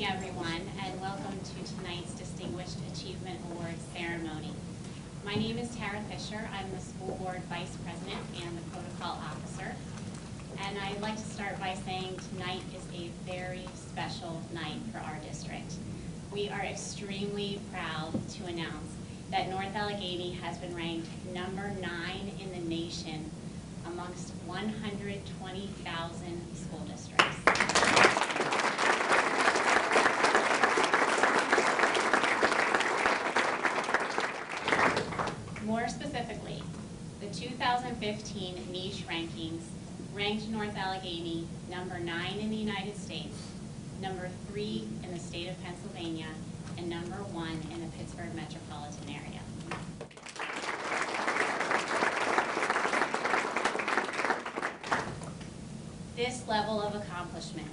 everyone, and welcome to tonight's Distinguished Achievement Awards ceremony. My name is Tara Fisher. I'm the School Board Vice President and the Protocol Officer. And I'd like to start by saying tonight is a very special night for our district. We are extremely proud to announce that North Allegheny has been ranked number 9 in the nation amongst 120,000 school districts. More specifically, the 2015 niche rankings ranked North Allegheny number 9 in the United States, number 3 in the state of Pennsylvania, and number 1 in the Pittsburgh metropolitan area. This level of accomplishment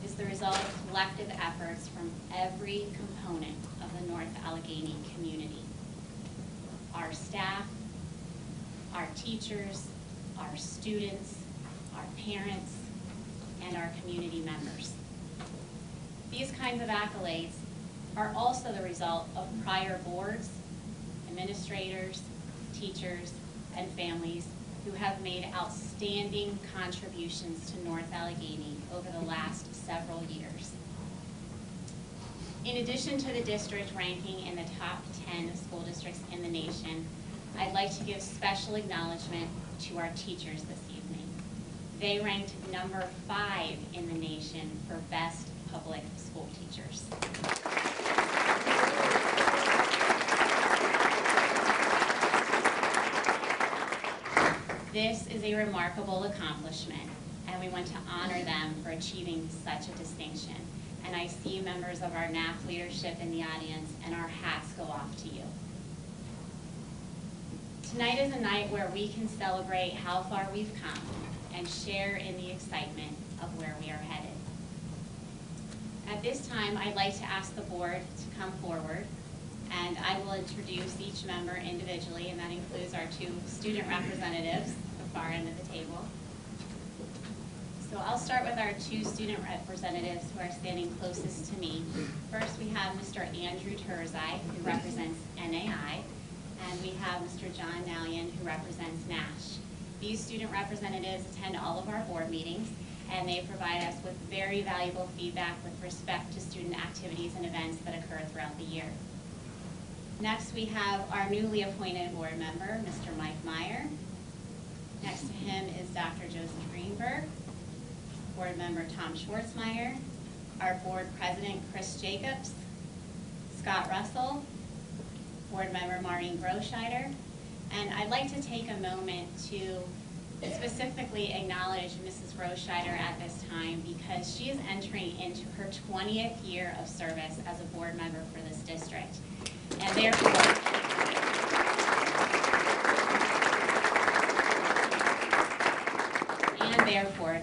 is the result of collective efforts from every component of the North Allegheny community. Our staff, our teachers, our students, our parents, and our community members. These kinds of accolades are also the result of prior boards, administrators, teachers, and families who have made outstanding contributions to North Allegheny over the last several years. In addition to the district ranking in the top 10 school districts in the nation, I'd like to give special acknowledgement to our teachers this evening. They ranked number 5 in the nation for best public school teachers. This is a remarkable accomplishment, and we want to honor them for achieving such a distinction. And I see members of our NAF leadership in the audience, and our hats go off to you. Tonight is a night where we can celebrate how far we've come and share in the excitement of where we are headed. At this time, I'd like to ask the board to come forward, and I will introduce each member individually, and that includes our 2 student representatives at the far end of the table. So I'll start with our 2 student representatives who are standing closest to me. First, we have Mr. Andrew Turzai, who represents NAI, and we have Mr. John Nallian, who represents NASH. These student representatives attend all of our board meetings, and they provide us with very valuable feedback with respect to student activities and events that occur throughout the year. Next, we have our newly appointed board member, Mr. Mike Meyer. Next to him is Dr. Joseph Greenberg, board member Tom Schwartzmeyer, our board president, Chris Jacobs, Scott Russell, board member Maureen Groscheider, and I'd like to take a moment to specifically acknowledge Mrs. Groscheider at this time because she is entering into her 20th year of service as a board member for this district. And therefore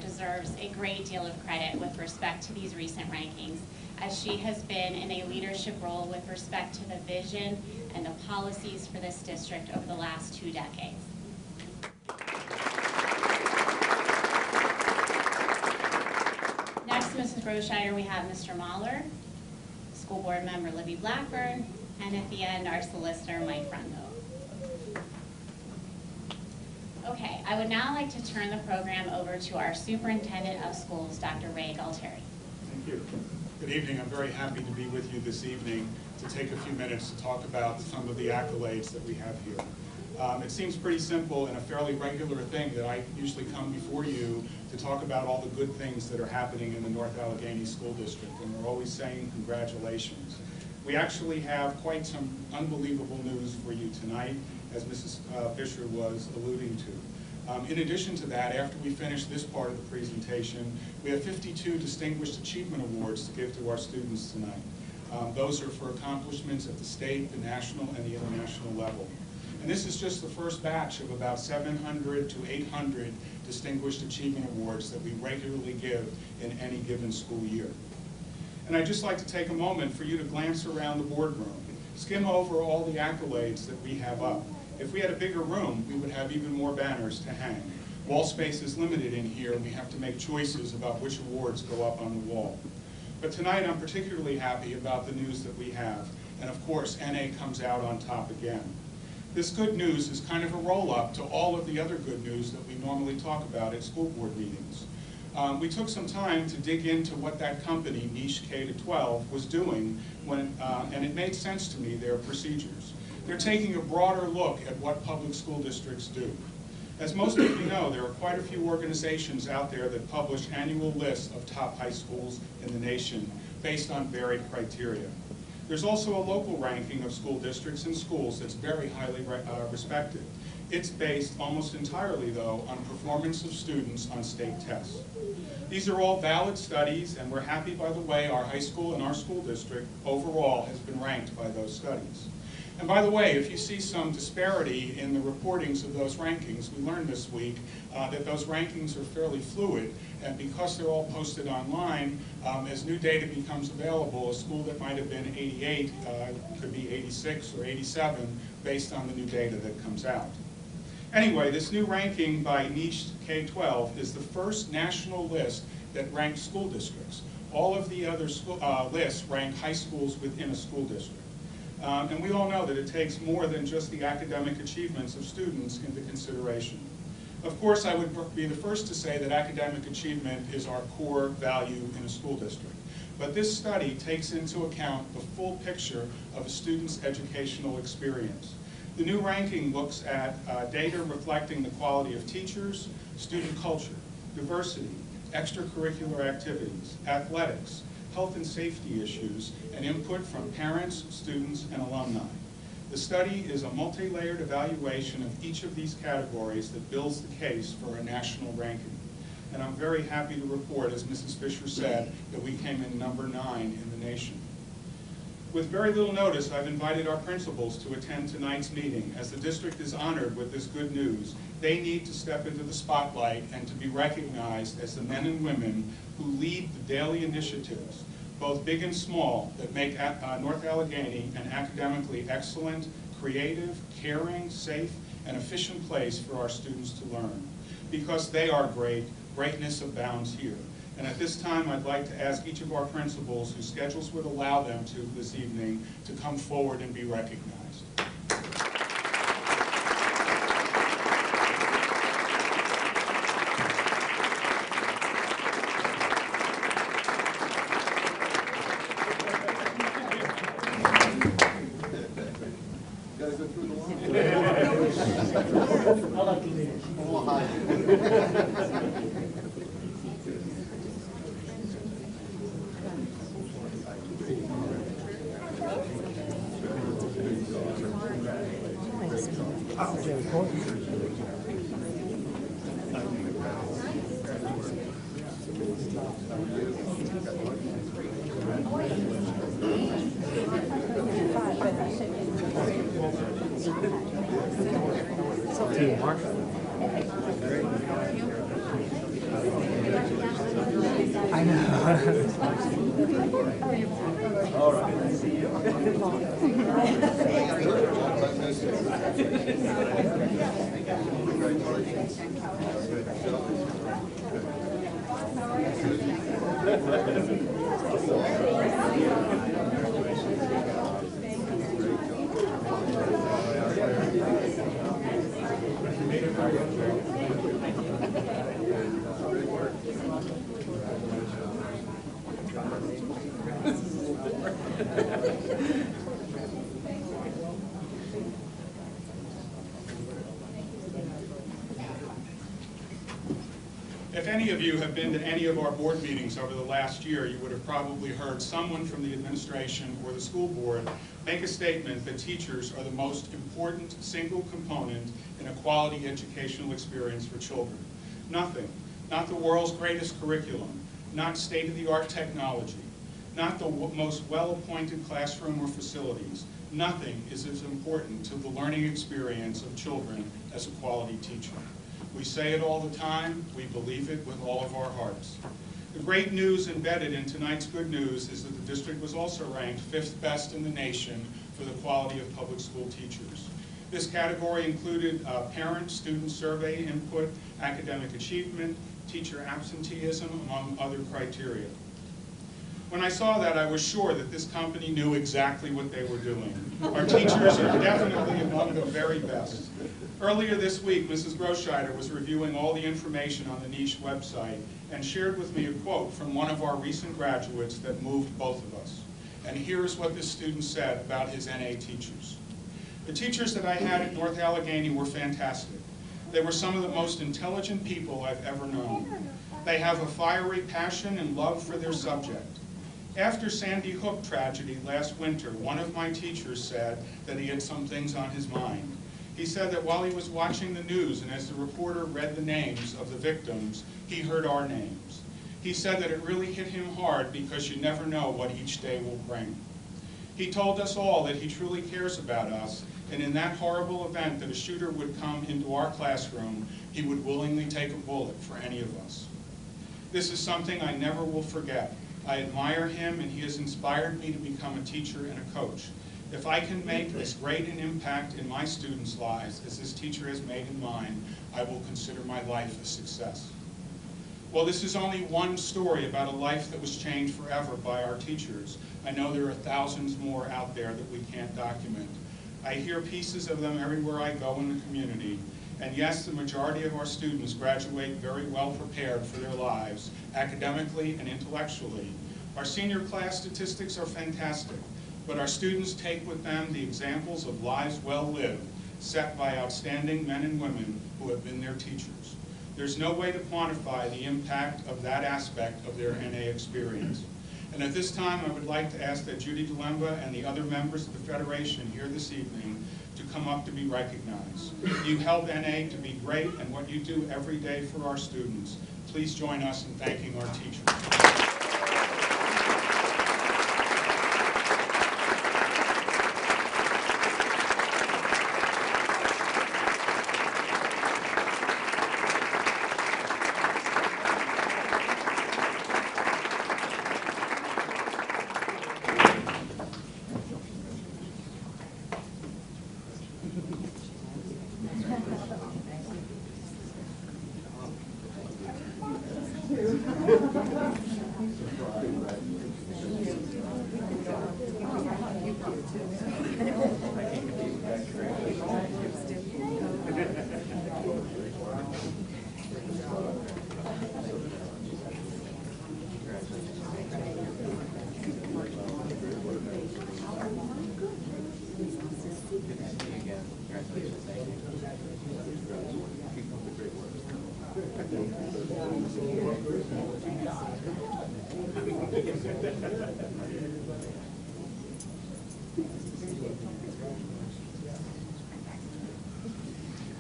deserves a great deal of credit with respect to these recent rankings, as she has been in a leadership role with respect to the vision and the policies for this district over the last 2 decades. Next to Mrs. Groscheider, we have Mr. Mahler, school board member Libby Blackburn, and at the end, our solicitor, Mike Rondo. Okay, I would now like to turn the program over to our superintendent of schools, Dr. Ray Galtieri. Thank you. Good evening. I'm very happy to be with you this evening to take a few minutes to talk about some of the accolades that we have here. It seems pretty simple and a fairly regular thing that I usually come before you to talk about all the good things that are happening in the North Allegheny School District, and we're always saying congratulations. We actually have quite some unbelievable news for you tonight, as Mrs. Fisher was alluding to. In addition to that, after we finish this part of the presentation, we have 52 Distinguished Achievement Awards to give to our students tonight. Those are for accomplishments at the state, the national, and the international level. And this is just the first batch of about 700 to 800 Distinguished Achievement Awards that we regularly give in any given school year. And I'd just like to take a moment for you to glance around the boardroom, skim over all the accolades that we have up. If we had a bigger room, we would have even more banners to hang. Wall space is limited in here, and we have to make choices about which awards go up on the wall. But tonight I'm particularly happy about the news that we have. And of course, NA comes out on top again. This good news is kind of a roll-up to all of the other good news that we normally talk about at school board meetings. We took some time to dig into what that company, Niche K-12, was doing, and it made sense to me, their procedures. They're taking a broader look at what public school districts do. As most of you know, there are quite a few organizations out there that publish annual lists of top high schools in the nation based on varied criteria. There's also a local ranking of school districts and schools that's very highly respected. It's based almost entirely, though, on performance of students on state tests. These are all valid studies, and we're happy, by the way, our high school and our school district overall has been ranked by those studies. And by the way, if you see some disparity in the reportings of those rankings, we learned this week that those rankings are fairly fluid, and because they're all posted online, as new data becomes available, a school that might have been 88 could be 86 or 87 based on the new data that comes out. Anyway, this new ranking by Niche K-12 is the first national list that ranks school districts. All of the other lists rank high schools within a school district. And we all know that it takes more than just the academic achievements of students into consideration. Of course, I would be the first to say that academic achievement is our core value in a school district. But this study takes into account the full picture of a student's educational experience. The new ranking looks at data reflecting the quality of teachers, student culture, diversity, extracurricular activities, athletics, health and safety issues, and input from parents, students, and alumni. The study is a multi-layered evaluation of each of these categories that builds the case for a national ranking. And I'm very happy to report, as Mrs. Fisher said, that we came in number 9 in the nation. With very little notice, I've invited our principals to attend tonight's meeting. As the district is honored with this good news, they need to step into the spotlight and to be recognized as the men and women who lead the daily initiatives, both big and small, that make North Allegheny an academically excellent, creative, caring, safe, and efficient place for our students to learn. Because they are great, greatness abounds here. And at this time, I'd like to ask each of our principals, whose schedules would allow them to this evening, to come forward and be recognized. I know. All right. If any of you have been to any of our board meetings over the last year, you would have probably heard someone from the administration or the school board make a statement that teachers are the most important single component in a quality educational experience for children. Nothing, not the world's greatest curriculum, not state-of-the-art technology, not the most well-appointed classroom or facilities, nothing is as important to the learning experience of children as a quality teacher. We say it all the time, we believe it with all of our hearts. The great news embedded in tonight's good news is that the district was also ranked 5th best in the nation for the quality of public school teachers. This category included parent-student survey input, academic achievement, teacher absenteeism, among other criteria. When I saw that, I was sure that this company knew exactly what they were doing. Our teachers are definitely among the very best. Earlier this week, Mrs. Groscheider was reviewing all the information on the Niche website and shared with me a quote from one of our recent graduates that moved both of us. And here's what this student said about his NA teachers. The teachers that I had at North Allegheny were fantastic. They were some of the most intelligent people I've ever known. They have a fiery passion and love for their subject. After Sandy Hook tragedy last winter, one of my teachers said that he had some things on his mind. He said that while he was watching the news and as the reporter read the names of the victims, he heard our names. He said that it really hit him hard because you never know what each day will bring. He told us all that he truly cares about us, and in that horrible event that a shooter would come into our classroom, he would willingly take a bullet for any of us. This is something I never will forget. I admire him, and he has inspired me to become a teacher and a coach. If I can make as great an impact in my students' lives as this teacher has made in mine, I will consider my life a success. Well, this is only one story about a life that was changed forever by our teachers. I know there are thousands more out there that we can't document. I hear pieces of them everywhere I go in the community. And yes, the majority of our students graduate very well prepared for their lives, academically and intellectually. Our senior class statistics are fantastic, but our students take with them the examples of lives well lived, set by outstanding men and women who have been their teachers. There's no way to quantify the impact of that aspect of their NA experience. And at this time, I would like to ask that Judy DeLemba and the other members of the Federation here this evening to come up to be recognized. You help NA to be great and what you do every day for our students. Please join us in thanking our teachers.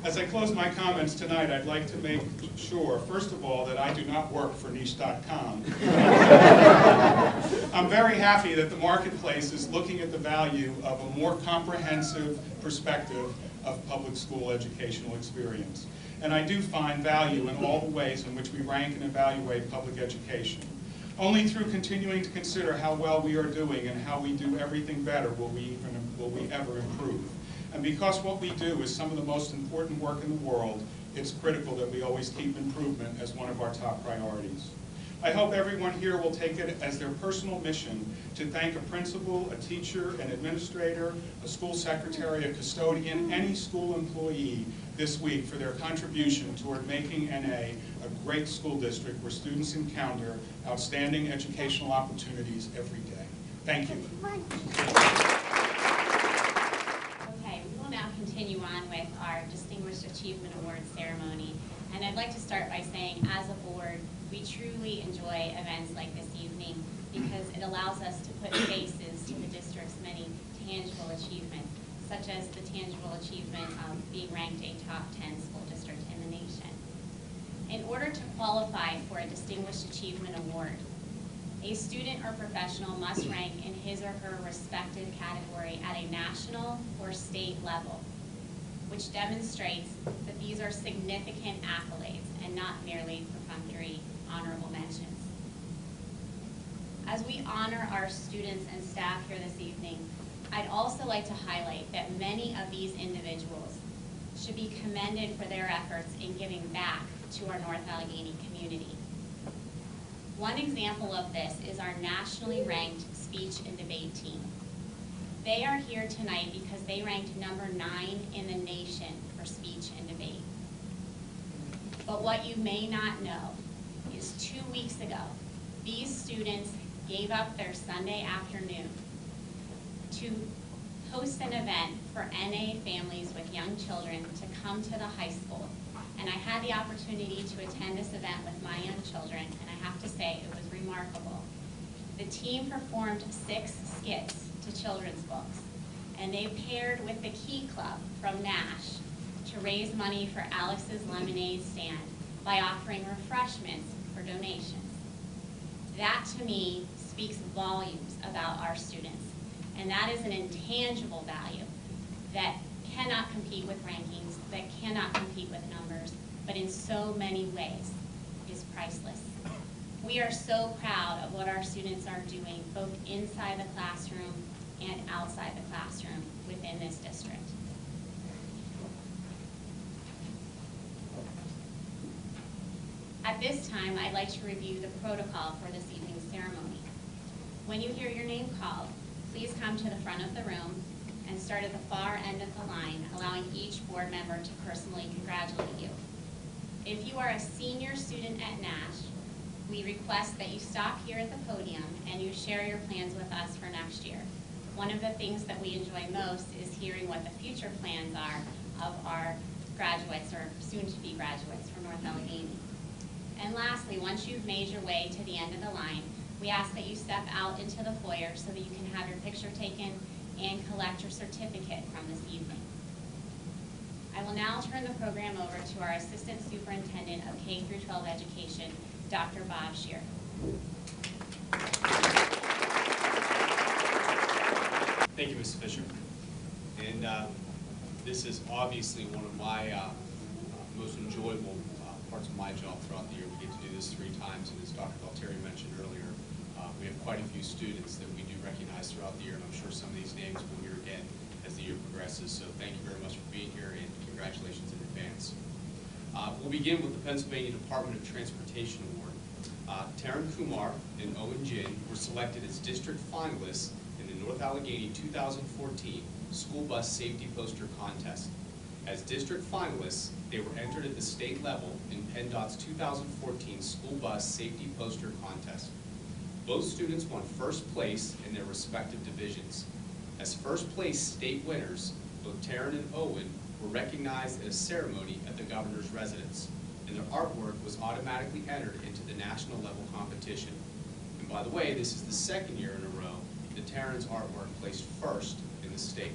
As I close my comments tonight, I'd like to make sure, first of all, that I do not work for Niche.com. I'm very happy that the marketplace is looking at the value of a more comprehensive perspective of public school educational experience. And I do find value in all the ways in which we rank and evaluate public education. Only through continuing to consider how well we are doing and how we do everything better will we ever improve. And because what we do is some of the most important work in the world, it's critical that we always keep improvement as one of our top priorities. I hope everyone here will take it as their personal mission to thank a principal, a teacher, an administrator, a school secretary, a custodian, any school employee this week for their contribution toward making NA a great school district where students encounter outstanding educational opportunities every day. Thank you. Continue on with our Distinguished Achievement Award ceremony. And I'd like to start by saying, as a board, we truly enjoy events like this evening because it allows us to put faces to the district's many tangible achievements, such as the tangible achievement of being ranked a top 10 school district in the nation. In order to qualify for a Distinguished Achievement Award, a student or professional must rank in his or her respective category at a national or state level, which demonstrates that these are significant accolades and not merely perfunctory honorable mentions. As we honor our students and staff here this evening, I'd also like to highlight that many of these individuals should be commended for their efforts in giving back to our North Allegheny community. One example of this is our nationally ranked speech and debate team. They are here tonight because they ranked number 9 in the nation for speech and debate. But what you may not know is 2 weeks ago, these students gave up their Sunday afternoon to host an event for NA families with young children to come to the high school. And I had the opportunity to attend this event with my young children, and I have to say it was remarkable. The team performed 6 skits to children's books, and they paired with the Key Club from Nash to raise money for Alex's Lemonade stand by offering refreshments for donations. That, to me, speaks volumes about our students, and that is an intangible value that cannot compete with rankings, that cannot compete with numbers, but in so many ways is priceless. We are so proud of what our students are doing, both inside the classroom and outside the classroom within this district. At this time, I'd like to review the protocol for this evening's ceremony. When you hear your name called, please come to the front of the room and start at the far end of the line, allowing each board member to personally congratulate you. If you are a senior student at Nash, we request that you stop here at the podium and you share your plans with us for next year. One of the things that we enjoy most is hearing what the future plans are of our graduates or soon-to-be graduates from North Allegheny. And lastly, once you've made your way to the end of the line, we ask that you step out into the foyer so that you can have your picture taken and collect your certificate from this evening. I will now turn the program over to our Assistant Superintendent of K-12 Education, Dr. Bob Shear. Thank you, Ms. Fisher. And this is obviously one of my most enjoyable parts of my job throughout the year. We get to do this 3 times, and as Dr. Valteri mentioned earlier, we have quite a few students that we do recognize throughout the year, and I'm sure some of these names we'll hear again as the year progresses. So thank you very much for being here, and congratulations in advance. We'll begin with the Pennsylvania Department of Transportation Award. Taryn Kumar and Owen Jin were selected as district finalists in the North Allegheny 2014 School Bus Safety Poster Contest. As district finalists, they were entered at the state level in PennDOT's 2014 School Bus Safety Poster Contest. Both students won first place in their respective divisions. As first place state winners, both Taryn and Owen were recognized at a ceremony at the governor's residence, and their artwork was automatically entered into the national level competition. And by the way, this is the 2nd year in a row that Taryn's artwork placed first in the state.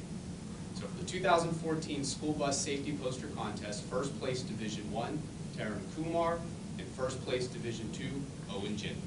So for the 2014 School Bus Safety Poster Contest, first place Division 1, Taryn Kumar, and first place Division 2, Owen Jin.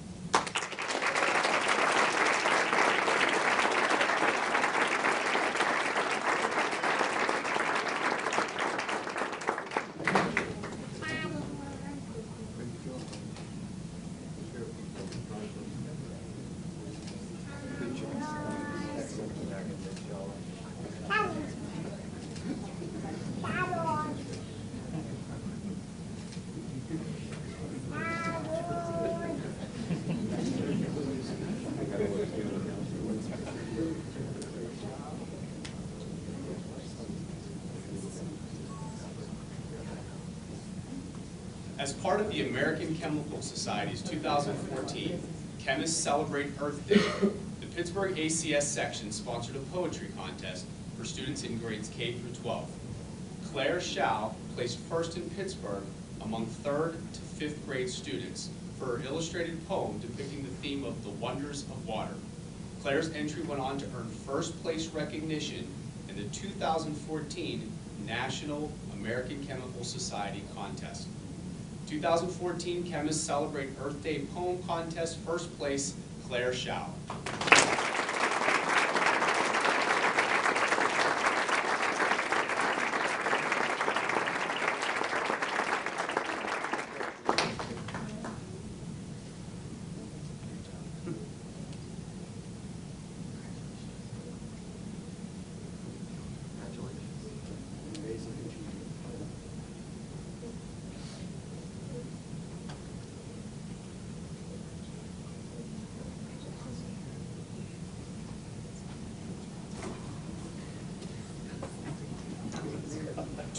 As part of the American Chemical Society's 2014 Chemists Celebrate Earth Day, the Pittsburgh ACS section sponsored a poetry contest for students in grades K through 12. Claire Schau placed first in Pittsburgh among 3rd to 5th grade students for her illustrated poem depicting the theme of the wonders of water. Claire's entry went on to earn first place recognition in the 2014 National American Chemical Society contest. 2014 Chemists Celebrate Earth Day Poem Contest, first place, Claire Schau.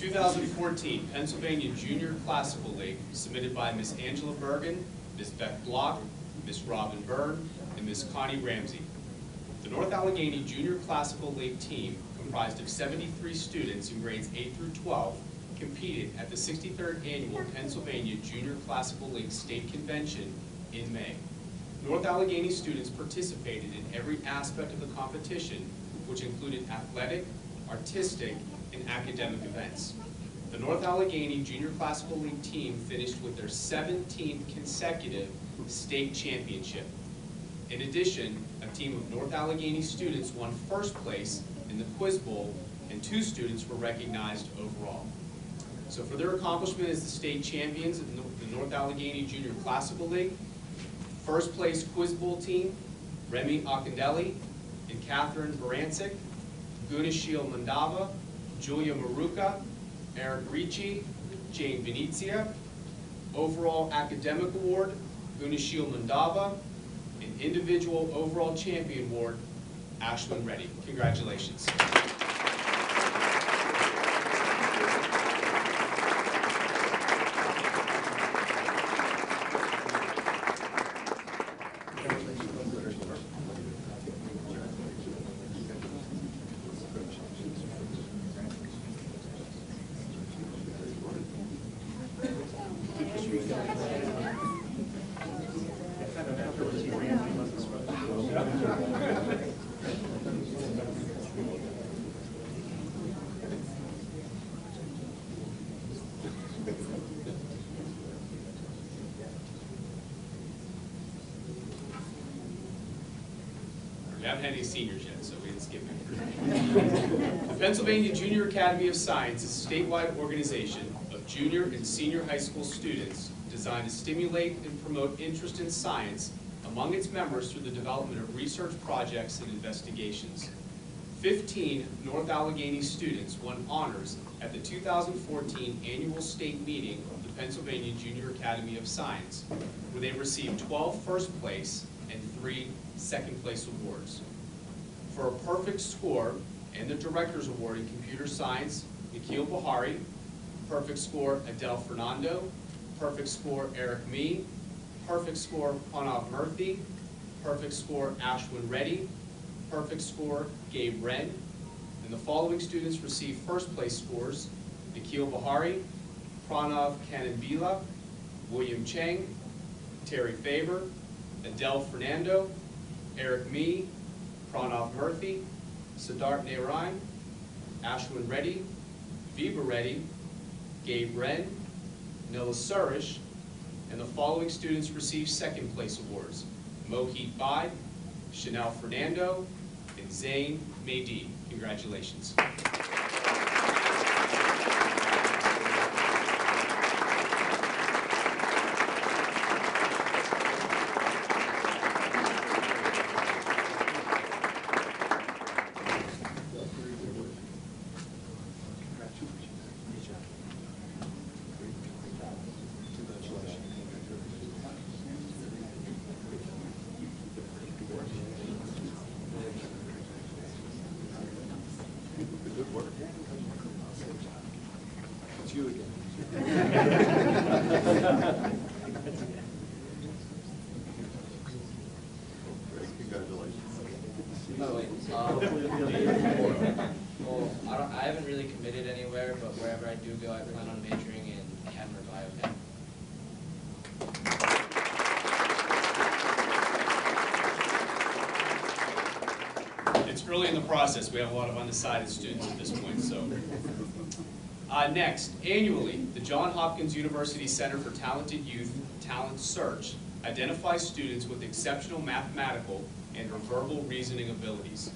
2014 Pennsylvania Junior Classical League, submitted by Ms. Angela Bergen, Ms. Beth Block, Ms. Robin Byrne, and Ms. Connie Ramsey. The North Allegheny Junior Classical League team, comprised of 73 students in grades 8 through 12, competed at the 63rd Annual Pennsylvania Junior Classical League State Convention in May. North Allegheny students participated in every aspect of the competition, which included athletic, artistic, and academic events. The North Allegheny Junior Classical League team finished with their 17th consecutive state championship. In addition, a team of North Allegheny students won first place in the Quiz Bowl, and 2 students were recognized overall. So for their accomplishment as the state champions of the North Allegheny Junior Classical League, first place Quiz Bowl team, Remy Akindelli and Catherine Barancic, Gunashil Mandava, Julia Maruka, Eric Ricci, Jane Venezia. Overall Academic Award, Gunashil Mandava, and Individual Overall Champion Award, Ashwin Reddy. Congratulations. We haven't had any seniors yet, so we didn't skip it. The Pennsylvania Junior Academy of Science is a statewide organization of junior and senior high school students designed to stimulate and promote interest in science among its members through the development of research projects and investigations. 15 North Allegheny students won honors at the 2014 annual state meeting of the Pennsylvania Junior Academy of Science, where they received 12 first place and 3 second place awards. For a perfect score and the Director's Award in Computer Science, Nikhil Bahari; perfect score, Adele Fernando; perfect score, Eric Mee; perfect score, Pranav Murthy; perfect score, Ashwin Reddy; perfect score, Gabe Wren. And the following students received first place scores: Nikhil Bahari, Pranav Kananbila, William Cheng, Terry Faber, Adele Fernando, Eric Mee, Pranav Murthy, Siddharth Narayan, Ashwin Reddy, Viva Reddy, Gabe Wren, Nilla Surish, and the following students received second place awards: Mohit Bai, Chanel Fernando, and Zain Maydi. Congratulations. Good work. It's you again. Congratulations. By the way, well, I haven't really committed anywhere, but wherever I do go, I plan on majoring in chem or biotech. It's early in the process. We have a lot of undecided students at this point. So, next, annually, the Johns Hopkins University Center for Talented Youth Talent Search identifies students with exceptional mathematical and or verbal reasoning abilities.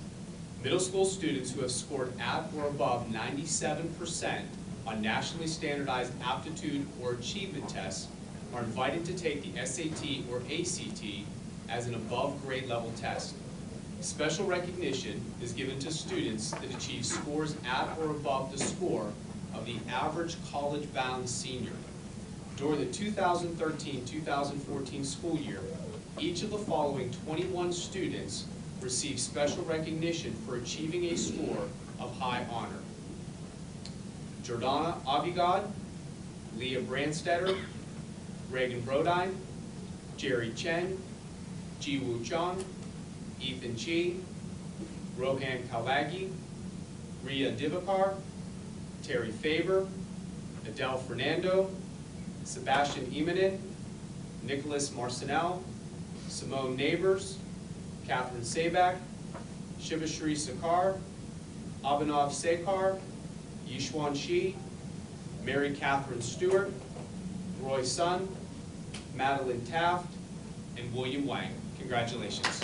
Middle school students who have scored at or above 97% on nationally standardized aptitude or achievement tests are invited to take the SAT or ACT as an above grade level test. Special recognition is given to students that achieve scores at or above the score of the average college-bound senior. During the 2013-2014 school year, each of the following 21 students received special recognition for achieving a score of high honor: Jordana Avigad, Leah Brandstetter, Reagan Brodine, Jerry Chen, Ji-Woo Chung, Ethan Chi, Rohan Kalagi, Ria Divakar, Terry Faber, Adele Fernando, Sebastian Emanin, Nicholas Marcinell, Simone Neighbors, Catherine Sabak, Shivashri Sakar, Abhinav Sekar, Yishwan Shi, Mary Catherine Stewart, Roy Sun, Madeline Taft, and William Wang. Congratulations.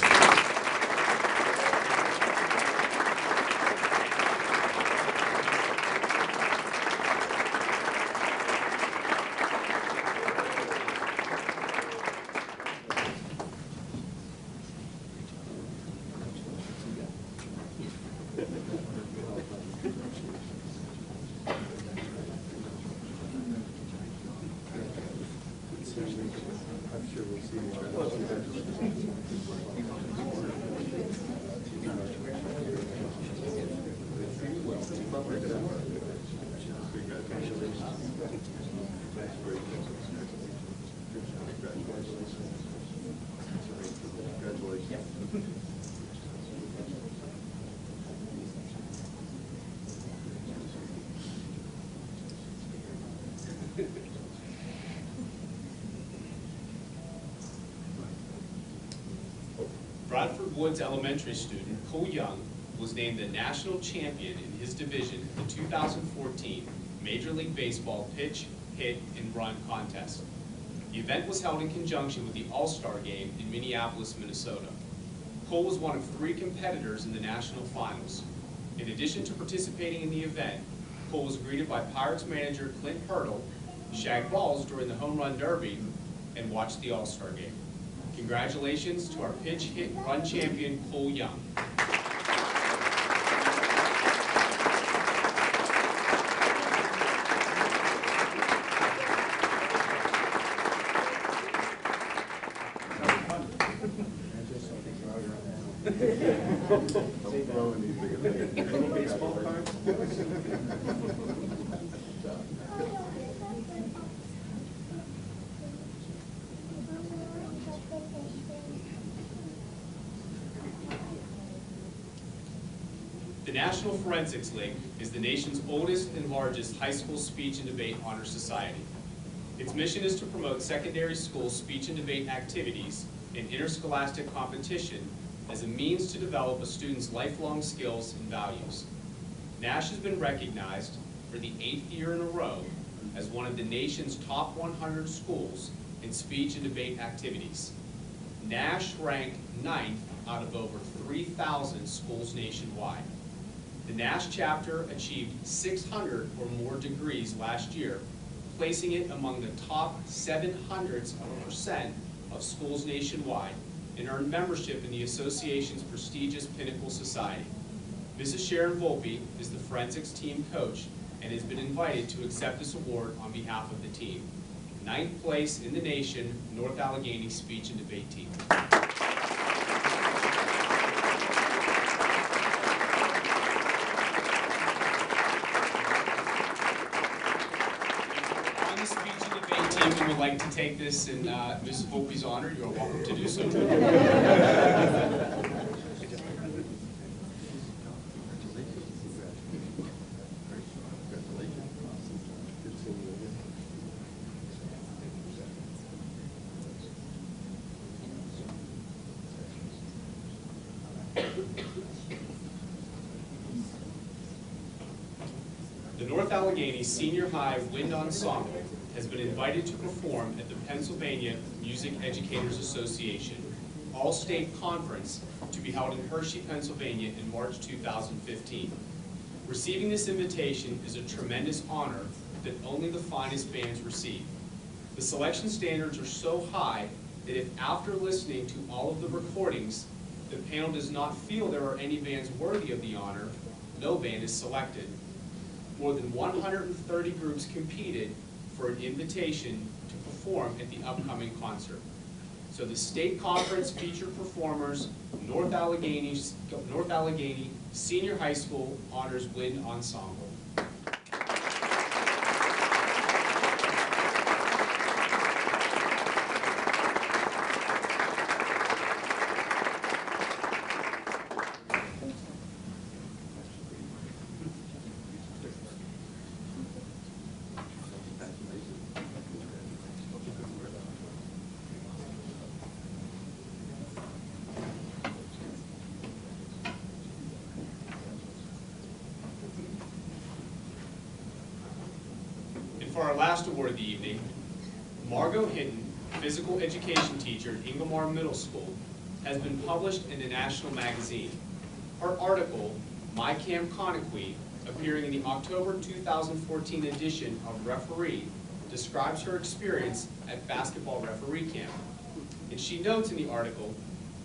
I'm sure we'll see you. Bradford Woods Elementary student Cole Young was named the national champion in his division in the 2014 Major League Baseball pitch, hit, and run contest. The event was held in conjunction with the All-Star Game in Minneapolis, Minnesota. Cole was one of 3 competitors in the national finals. In addition to participating in the event, Cole was greeted by Pirates manager Clint Hurdle, shagged balls during the Home Run Derby, and watched the All-Star Game. Congratulations to our pitch, hit, run champion, Cole Young. Don't throw anything. Any baseball cards? The National Forensics League is the nation's oldest and largest high school speech and debate honor society. Its mission is to promote secondary school speech and debate activities and interscholastic competition as a means to develop a student's lifelong skills and values. NASH has been recognized for the 8th year in a row as one of the nation's top 100 schools in speech and debate activities. NASH ranked 9th out of over 3,000 schools nationwide. The NASH chapter achieved 600 or more degrees last year, placing it among the top 0.07% of schools nationwide, and earned membership in the association's prestigious Pinnacle Society. Mrs. Sharon Volpe is the forensics team coach and has been invited to accept this award on behalf of the team. 9th place in the nation, North Allegheny speech and debate team. If you would like to take this in Mrs. Volpe's honor, you are welcome to do so. The North Allegheny Senior High Wind Ensemble has been invited to perform at the Pennsylvania Music Educators Association All-State Conference to be held in Hershey, Pennsylvania in March 2015. Receiving this invitation is a tremendous honor that only the finest bands receive. The selection standards are so high that if after listening to all of the recordings, the panel does not feel there are any bands worthy of the honor, no band is selected. More than 130 groups competed for an invitation to perform at the upcoming concert. So the state conference featured performers, North Allegheny Senior High School Honors Wind Ensemble. last award of the evening, Margot Hinton, physical education teacher at Ingomar Middle School, has been published in the national magazine. Her article, My Camp Conaquee, appearing in the October 2014 edition of Referee, describes her experience at basketball referee camp. And she notes in the article,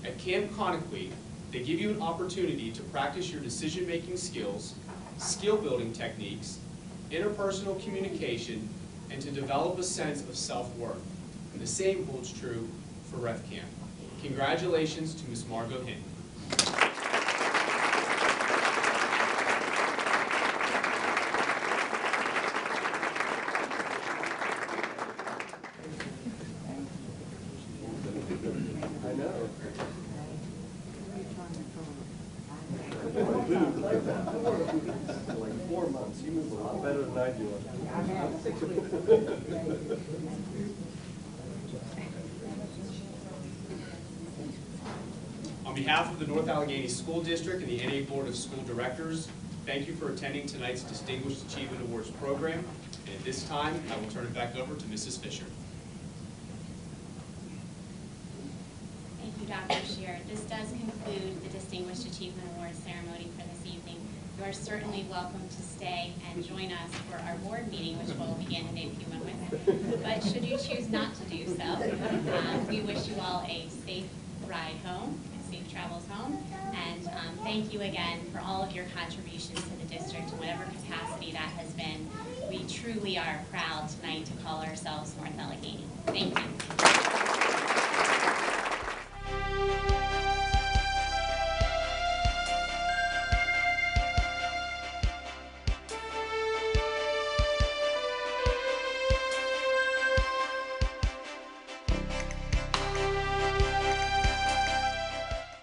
at Camp Conaquee, they give you an opportunity to practice your decision-making skills, skill-building techniques, interpersonal communication, and to develop a sense of self-worth. And the same holds true for Ref Camp. Congratulations to Ms. Margot Hinton. I know. Like 4 months. You move a lot better than I do. On behalf of the North Allegheny School District and the NA Board of School Directors, thank you for attending tonight's Distinguished Achievement Awards program. And at this time, I will turn it back over to Mrs. Fisher. Thank you, Dr. Shear. This does conclude the Distinguished Achievement Awards ceremony for this evening. You are certainly welcome to stay and join us for our board meeting, which will begin in a few moments. But should you choose not to do so, we wish you all a safe ride home, safe travels home, and thank you again for all of your contributions to the district in whatever capacity that has been. We truly are proud tonight to call ourselves North Allegheny. Thank you.